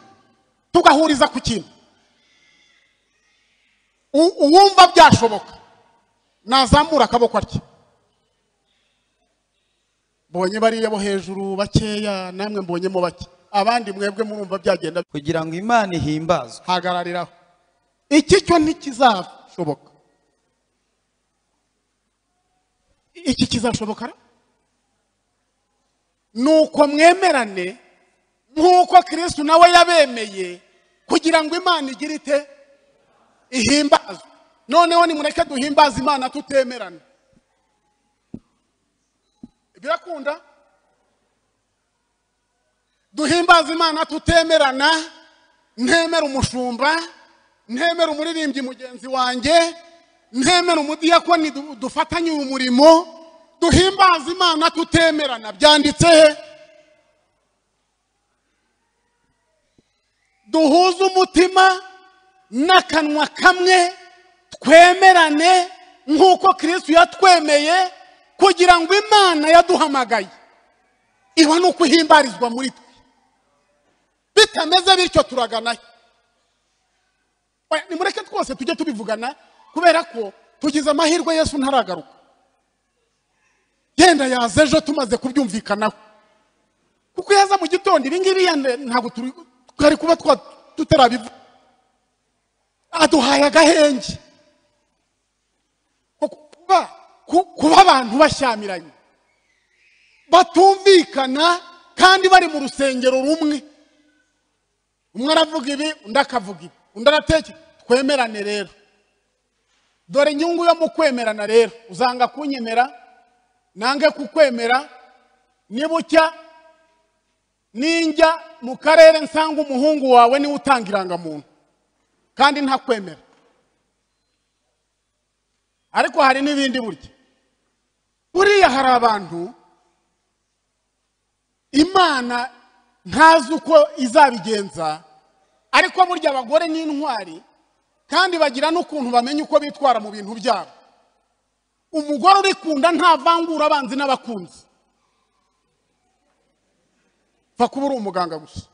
tugahuriza ku kintu. Uwumva byashoboka nazamura akaboko atya. Bonye bariya bo hejuru bakeya, namwe mbonyemo bake. Abandi mwebwe murumva byagenda. Kugira ngo Imana ihimbazwe. Hagarariraho. Iki cyo ntikizashoboka. Iki kizashoboka? Nuko mwemerane nk'uko Kristo nawe yabemeye kugira ngo Imana igire ite ihimbazwe. Noneho nimureke duhimbaza Imana tutemerana. Birakunda? Duhimbaza Imana tutemerana, ntemera umushumba, ntemera umuririmbyi mugenzi wanjye, ntemera umudiyakoni dufatanye umurimo. Duhimbaza Imana tutemerana. Byanditse he? Duhuze umutima n'akanwa kamwe twemerane nk'uko Kristo yatwemeye kugira ngo Imana yaduhamagaye iba nuko ihimbarizwa muri twe. Bitameze bityo turaganaye. Nimureke twose tujye tubivugana kubera ko tugize amahirwe Yesu ntaragaruka. Yenda yaza ejo tumaze kubyumvikanaho. Kuko yaza mu gitondo ibingibi ntabwo twari kuba tutarabivuga. Aduhaye agahenge. Kuba abantu bashyamiranye batumvikana kandi bari mu rusengero rumwe. Umwe aravuga ibi undi akavuga ibi, undi arateke. Twemerane rero. Dore inyungu yo mu kwemerana rero. Uzanga kunyemera nange kukwemera. Nibucya ninjya mu karere nsanga umuhungu wawe niwe utanga irangamuntu kandi ntakwemera. Ariko hari n'ibindi burya. Buriya hari abantu Imana ntazi uko izabigenza, ariko burya abagore n'intwari kandi bagira n'ukuntu bamenya uko bitwara mu bintu byabo. Umugore urikunda ntavangura abanzi n'abakunzi. Fa kuba uri umuganga gusa.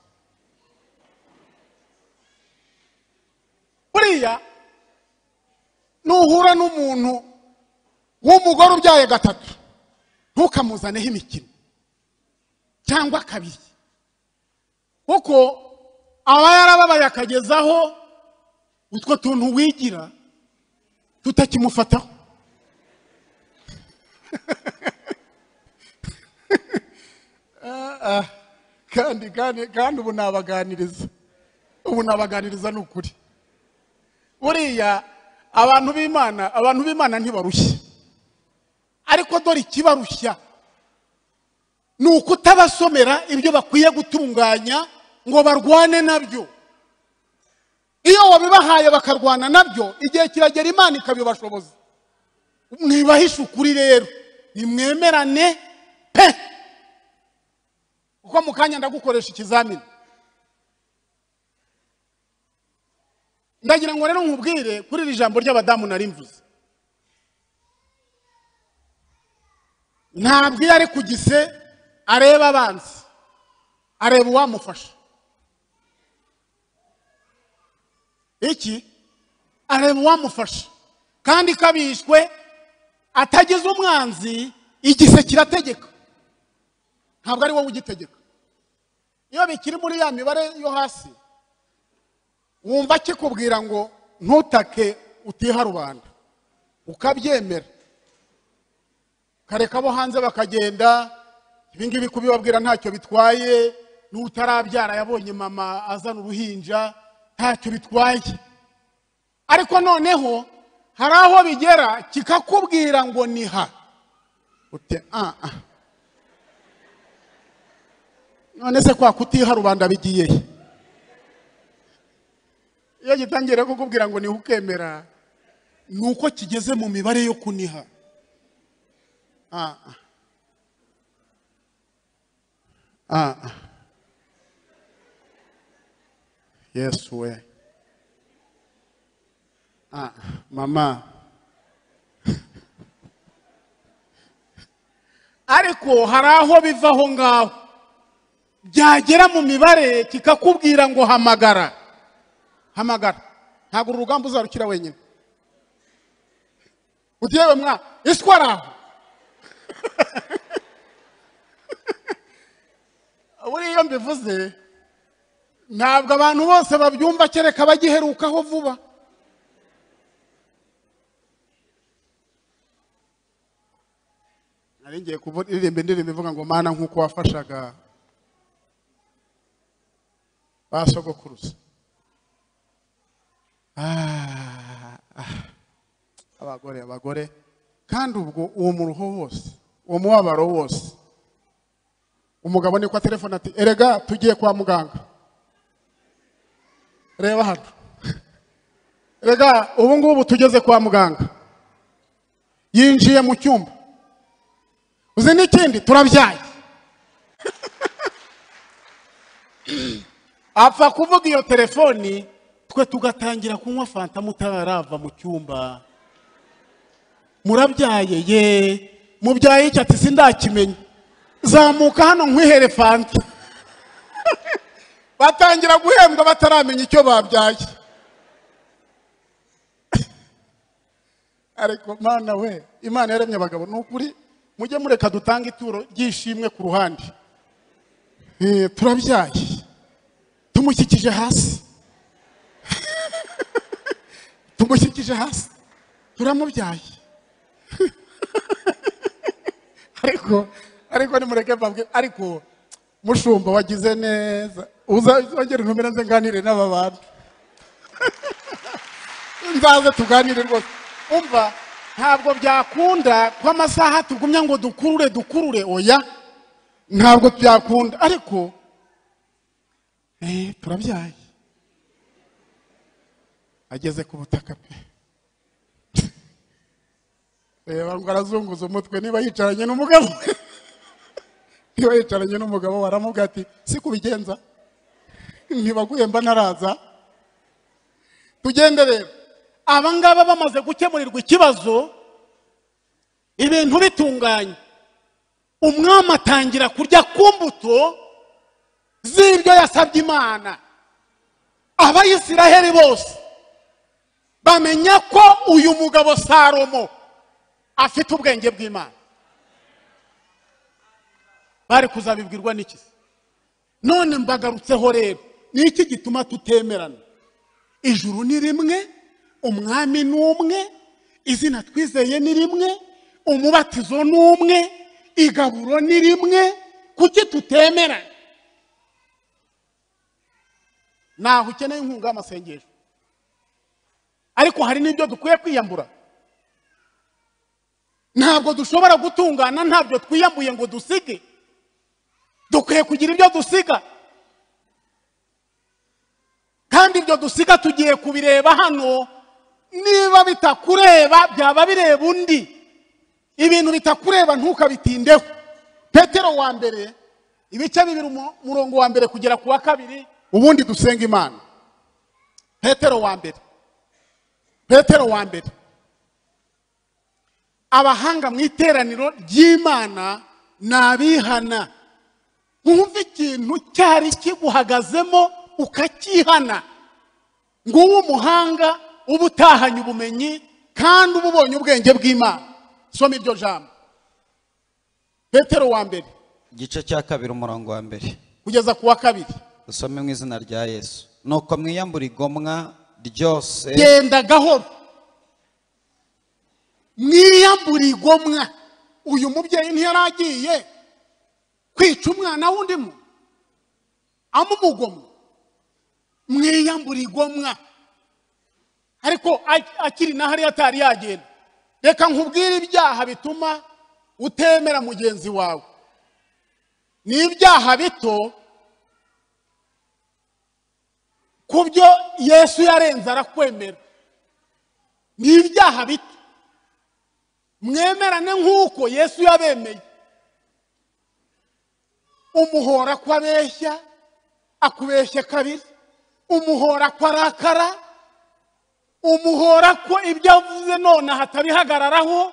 Buriya nuhura n'umuntu w'umugore ubyaye gatatu ntukamuzaneho imikino cyangwa kabiri, kuko aba yarababaye akagezaho utwo tuntu wigira tutakimufataho. kandi ubu nabaganiriza n'ukuri. Buriya abantu b'Imana ntibarushya, ariko dore ikibarushya ni ukutabasomera ibyo bakwiye gutunganya ngo barwane nabyo. Iyo wabibahaye bakarwana nabyo, igihe kiragera Imana ikabibashoboza. Mwibahisha ukuri rero, nimwemerane pe. Uko mu kanya ndagukoresha ikizamini. Ndagira ngo rero nkubwire kuri iri jambo ry'abadamu nari mvuze. Ntabwo iyo ari ku gise areba abanzi, areba uwamufasha. iki areba uwamufasha kandi kabishwe atagize umwanzi igise kirategeka ntabwo ari wowe ugitegeka iyo bikiri muri ya mibare yo hasi wumva kikubwira ngo ntutake utiha rubanda ukabyemera kareka abo hanze bakagenda ibingibi kubibabwira ntacyo bitwaye n'utarabyara yabonye mama azana uruhinja ntacyo bitwaye ariko noneho hari aho bigera kikakubwira ngo niha ute none se kwa kutiha rubanda bigiye iyo gitangira kukubwira ngo niha ukemera nuko kigeze mu mibare yo kuniha Yesu we mama ariko hari aho bivaho ngaho byagera mu mibare kikakubwira ngo hamagara ntabwo urugamba uzarukira wenyine utiyewe mwa iswaraho buriya mbivuze ntabwo abantu bose babyumva kereka bagiherukaho vuba nari ngiye kuririmba indirimbo ivuga ngo mana nk'uko wafashaga ba sogokuruza abagore kandi ubwo uwo muruho wose uwo mubabaro wose umugabo niko telefone ati erega tugiye kwa muganga reba hano erega ubu ngubu tugeze kwa muganga yinjiye mu cyumba uzi n'ikindi turabyaye apfa kuvuga iyo telefoni twe tugatangira kunywa fanta mutarava mu cyumba murabyaye ye mubyaye iki ati sindakimenya zamuka hano nkwihere fanta batangira guhembwa bataramenya icyo babyaye ariko mana we Imana yaremye abagabo n'ukuri mujye mureka dutanga ituro ryishimwe ku ruhande turabyaye tumushyikije hasi turamubyaye ariko nimureke mbabwe ariko mushumba wagize neza uzongera intumira nze nganire n'aba bantu nzaze tuganire rwose umva ntabwo byakunda ko amasaha tugumya ngo dukurure oya ntabwo byakunda ariko turabyaye ageze ku butaka pe reba ngo arazunguza umutwe niba yicaranye n'umugabo waramubwira ati si kubigenza ntibaguhemba naraza tugende rero abangaba bamaze gukemurirwa ikibazo ibintu bitunganye umwami atangira kurya ku mbuto z'ibyo yasabye Imana abayisiraheli bose bamenya ko uyu mugabo Salomo afite ubwenge bw'Imana bari kuzabibwirwa n'iki none mbagarutseho rero niki gituma tutemerana ijuru ni rimwe umwami ni umwe izina twizeye ni rimwe umubatizo ni umwe igaburo ni rimwe kuki tutemerana naho ukeneye inkunga y'amasengesho ariko hari n'ibyo dukwiye kwiyambura ntabwo dushobora gutungana ntabyo twiyambuye ngo dusige dukwiye kugira ibyo dusiga kandi ibyo dusiga tugiye kubireba hano niba bitakureba byaba bireba undi ibintu bitakureba ntukabitindeho Petero wa mbere ibice 2 umurongo wa mbere kugera ku wa 2 ubundi dusenga Imana Petero wa mbere abahanga mu iteraniro ry'Imana nabihana nkumva ikintu cyari kiguhagazemo ukakihana ngo uwo umuhanga uba utahanye ubumenyi kandi uba ubonye ubwenge bw'Imana. Soma iryo jambo Petero wa mbere igice cya 2 umurongo wa mbere kugeza ku wa 2. dusome mu izina rya Yesu. Nuko mwiyambura igomwa ryose, genda gahoro, mwiyambura igomwa. Uyu mubyeyi ntiyaragiye kwica umwana wundi mu amumugomwa. Mwiyambura igomwa. Ariko akiri na hari atari yagenda. Reka nkubwire ibyaha bituma utemera mugenzi wawe. Ni ibyaha bito kubyo Yesu yarenze arakwemera. Ni ibyaha bito. Mwemerane nk'uko Yesu yabemeye. Umuhora ko abeshya, akubeshye kabiri. Umuhora ko arakara, umuhora ko ibyo avuze none hatabihagararaho,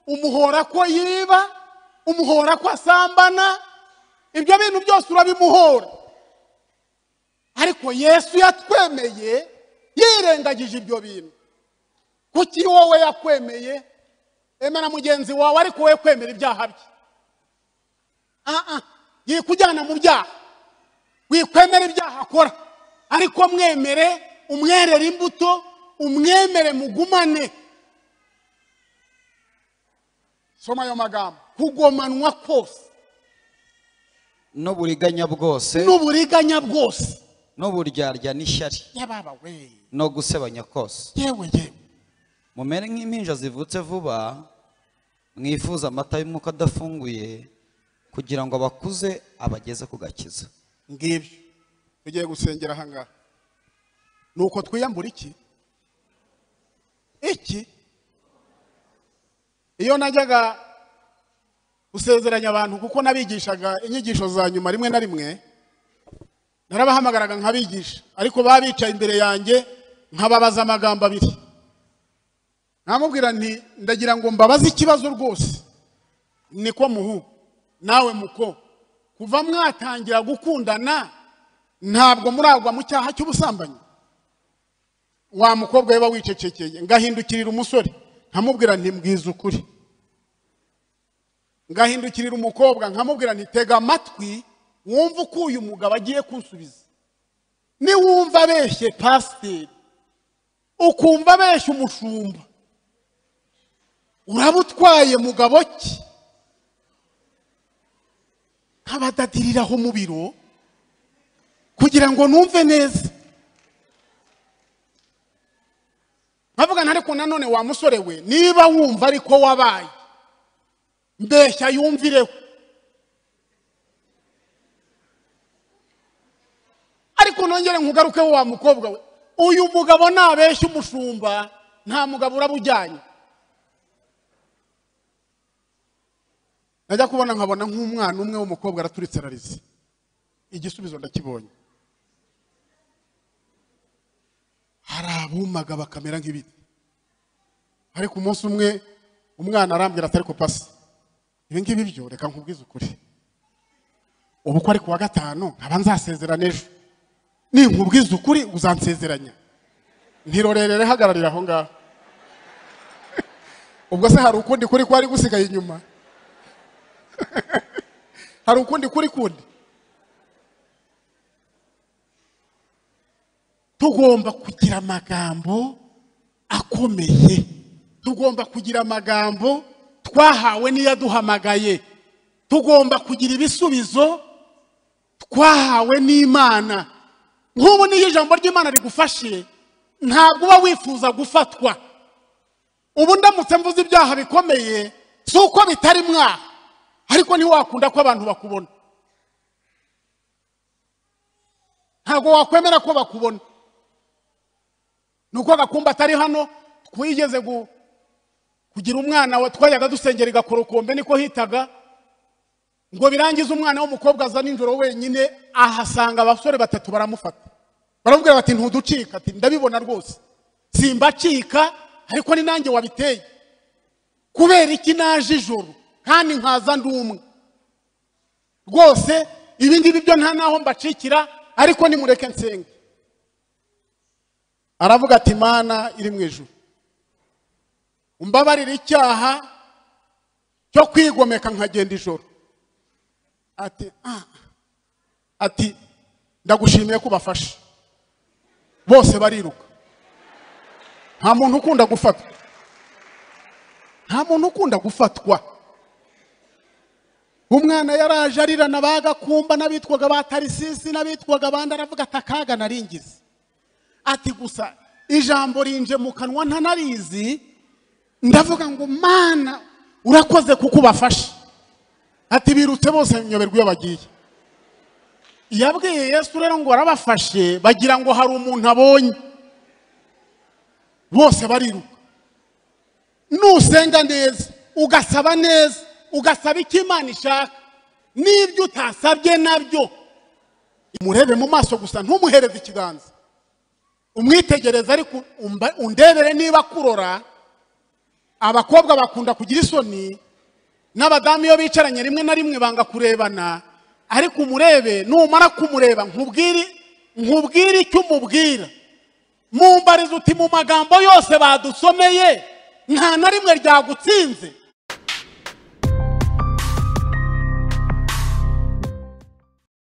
umuhora ko yiba, umuhora ko asambana. Ibyo bintu byose urabimuhora. Ariko Yesu yatwemeye yirengagije ibyo bintu. Kuki wowe yakwemeye emera mugenzi wawe ariko we kwemera ibyaha bye? Yikujyana mu byaha, wikwemera ibyaha akora, ariko mwemere, umwerere imbuto, umwemere mugumane. Soma ayo magambo. Kugomanwa kose n'uburiganya bwose, n'uburiganya bwose, n'uburyarya n'ishyari, yababa we, no gusebanya kose. yewe Mumere nk'impinja zivutse vuba, mwifuza amata y'umwuka adafunguye, kugira ngo abakuze abageze ku gakiza. ngibyo tugiye gusengera ahangaha. Nuko twiyambura iki? Iyo najyaga gusezeranya abantu, kuko nabigishaga inyigisho za nyuma rimwe na rimwe, narabahamagaraga nkabigisha, ariko babicaye imbere yanjye nkababaza amagambo abiri. Namubwira nti ndagira ngo mbabaze ikibazo rwose. Niko muhu nawe muko, kuva mwatangira gukundana ntabwo muragwa mu cyaha cy'ubusambanyi? Wa mukobwa yaba wicecekeye. Ngahindukirira umusore nkamubwira nti mbwiza ukuri. Ngahindukirira umukobwa nkamubwira nti tega amatwi wumva uko uyu mugabo agiye kunsubiza. Ni wumva abeshye pasiteri, ukumva abeshye umushumba, urabutwaye mugabo ki? Nkabadadiriraho mu biro kugira ngo numve neza. Nkavuga ariko nanone wa musore we, niba wumva ariko wabaye, mbeshya yumvireho. Ariko nongere nkugarukeho wa mukobwa we, uyu mugabo nabeshya umushumba nta mugabo urabujyanye. Najya kubona nkabona nk'umwana umwe w'umukobwa araturitse ararize. Igisubizo ndakibonye. Hari abumaga bakamera nk'ibiti. Ariko umunsi umwe umwana arambwira ati ariko pasi, ibi ngibi byo reka nkubwize ukuri. Ubu ko ari ku wa gatanu nkaba nzasezerana ejo. Ninkubwize ukuri uzansezeranya. Ntirorerere hagararira aho ngaho. Ubwo se hari ukundi kuri kwari gusigaye inyuma? Hari ukundi kuri kundi? Tugomba kugira amagambo akomeye. Tugomba kugira amagambo twahawe n'iyaduhamagaye. Tugomba kugira ibisubizo twahawe n'Imana. Nk'ubu niyo ijambo ry'Imana rigufashe, ntabwo uba wifuza gufatwa. Ubu ndamutse mvuze ibyaha bikomeye, si uko bitari mwaha, ariko ntiwakunda ko abantu bakubona. Ntabwo wakwemera ko bakubona. Nuko Gakumba atari hano, twigeze kugira umwana wa twayaga dusengera igakorokombe niko hitaga, ngo birangize umwana w'umukobwa aza ninjoro wenyine, ahasanga abasore batatu baramufata. Baramubwira bati ntuducika. Ati ndabibona rwose simbacika, ariko ni nanjye wabiteye. Kubera iki naje ijoro kandi nkaza ndumwe? Rwose ibi ngibi byo nta naho mbacikira, ariko nimureke nsenge. aravuga ati Mana iri mu ijuru, umbabarira icyaha cyo kwigomeka nkagenda ijoro. Ati ndagushimiye ko ubafashe. Bose bariruka. Nta muntu ukunda gufatwa, nta muntu ukunda gufatwa. Umwana yaraje arirana bagakumba n'abitwaga ba Tarisisi n'abitwaga abandi, aravuga ati akaga naringize. Ati gusa ijambo rinje mu kanwa ntanarizi, ndavuga ngo Mana urakoze kuko ubafashe. Ati birutse bose nyoberwa iyo bagiye. Yabwiye Yesu rero ngo arabafashe, bagira ngo hari umuntu abonye. Bose bariruka. Nusenga neza, ugasaba neza, ugasaba icyo Imana ishaka, n'ibyo utasabye nabyo, umurebe mu maso gusa, ntumuhereze ikiganza. Umwitegereza ariko undebere niba kurora. Abakobwa bakunda kugira isoni, n'abadamu iyo bicaranye rimwe na rimwe banga kurebana, ariko umurebe. Numara kumureba nkubwire icyo umubwira. Mumbariza uti mu magambo yose badusomeye nta na rimwe ryagutsinze.